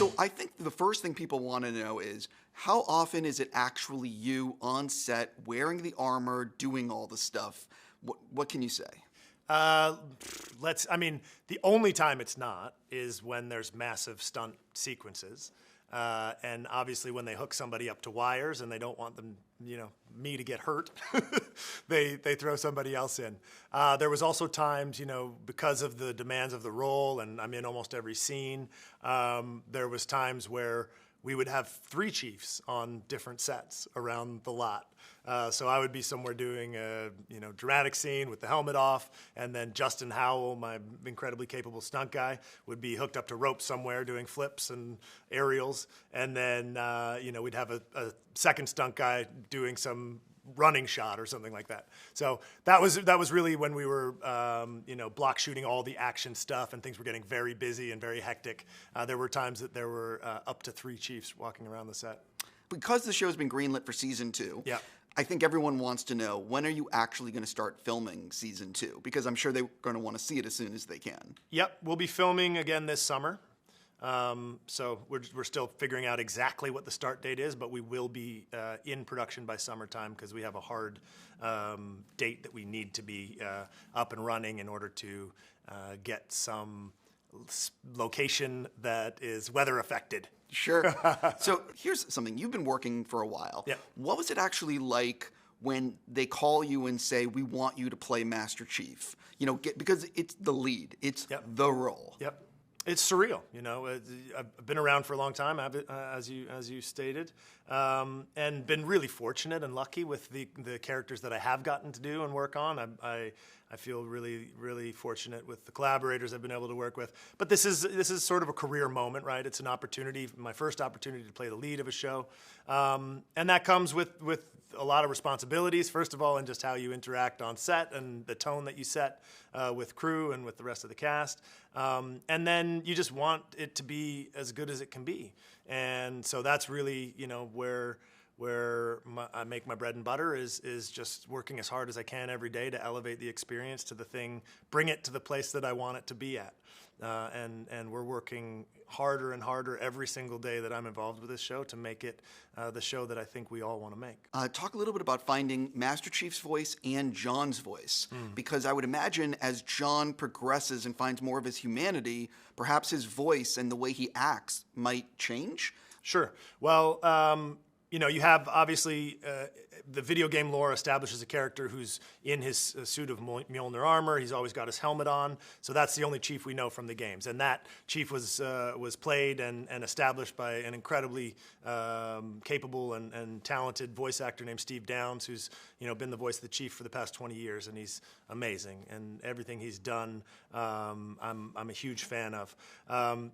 So I think the first thing people want to know is, how often is it actually you on set, wearing the armor, doing all the stuff? What can you say? The only time it's not is when there's massive stunt sequences. And obviously when they hook somebody up to wires and they don't want them, me to get hurt, they throw somebody else in. There was also times, because of the demands of the role, and I'm in almost every scene, there was times where we would have 3 chiefs on different sets around the lot. So I would be somewhere doing a dramatic scene with the helmet off, and then Justin Howell, my incredibly capable stunt guy, would be hooked up to ropes somewhere doing flips and aerials, and then we'd have a second stunt guy doing some running shot or something like that. So that was really when we were block shooting all the action stuff and things were getting very busy and very hectic. There were times that there were up to 3 chiefs walking around the set. Because the show's been greenlit for season 2, yeah. I think everyone wants to know, when are you actually going to start filming season 2? Because I'm sure they're going to want to see it as soon as they can. Yep, we'll be filming again this summer. So we're still figuring out exactly what the start date is, but we will be in production by summertime because we have a hard date that we need to be up and running in order to get some location that is weather affected. Sure. So here's something. You've been working for a while. Yeah. What was it actually like when they call you and say, we want you to play Master Chief? Because it's the lead. It's the role. Yep. It's surreal, I've been around for a long time, as you stated, and been really fortunate and lucky with the characters that I have gotten to do and work on. I feel really, really fortunate with the collaborators I've been able to work with. But this is sort of a career moment, right? It's an opportunity, my first opportunity to play the lead of a show, and that comes with a lot of responsibilities, first of all, in just how you interact on set and the tone that you set with crew and with the rest of the cast. And then you just want it to be as good as it can be. And so that's really, where I make my bread and butter is just working as hard as I can every day to elevate the experience to the thing, bring it to the place that I want it to be at. And we're working harder and harder every single day that I'm involved with this show to make it the show that I think we all want to make. Talk a little bit about finding Master Chief's voice and John's voice, because I would imagine as John progresses and finds more of his humanity, perhaps his voice and the way he acts might change? Sure. Well, you have obviously the video game lore establishes a character who's in his suit of Mjolnir armor. He's always got his helmet on. So that's the only chief we know from the games. And that chief was played and established by an incredibly capable and talented voice actor named Steve Downs, who's been the voice of the chief for the past 20 years, and he's amazing. And everything he's done, I'm a huge fan of.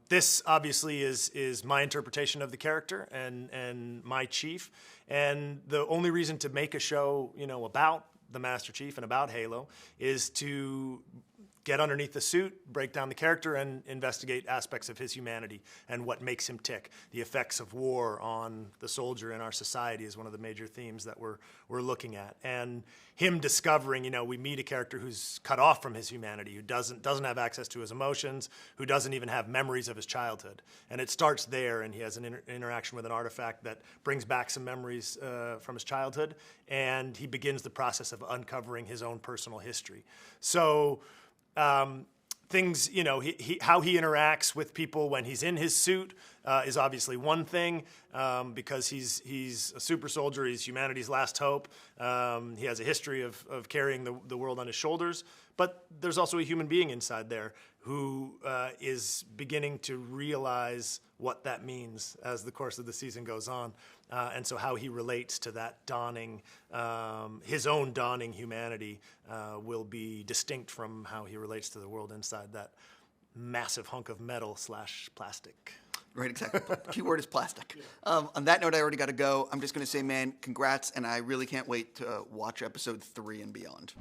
This obviously is my interpretation of the character and my chief. And the only reason to make a show, about the Master Chief and about Halo is to get underneath the suit, break down the character, and investigate aspects of his humanity and what makes him tick. The effects of war on the soldier in our society is one of the major themes that we're looking at. And him discovering, we meet a character who's cut off from his humanity, who doesn't have access to his emotions, who doesn't even have memories of his childhood. And it starts there, and he has an interaction with an artifact that brings back some memories from his childhood, and he begins the process of uncovering his own personal history. So things, how he interacts with people when he's in his suit is obviously one thing, because he's a super soldier. He's humanity's last hope. He has a history of carrying the world on his shoulders. But there's also a human being inside there who is beginning to realize what that means as the course of the season goes on. And so how he relates to that dawning, his own dawning humanity will be distinct from how he relates to the world inside that massive hunk of metal / plastic. Right, exactly. Key word is plastic. Yeah. On that note, I already got to go. I'm just going to say, man, congrats, and I really can't wait to watch episode 3 and beyond.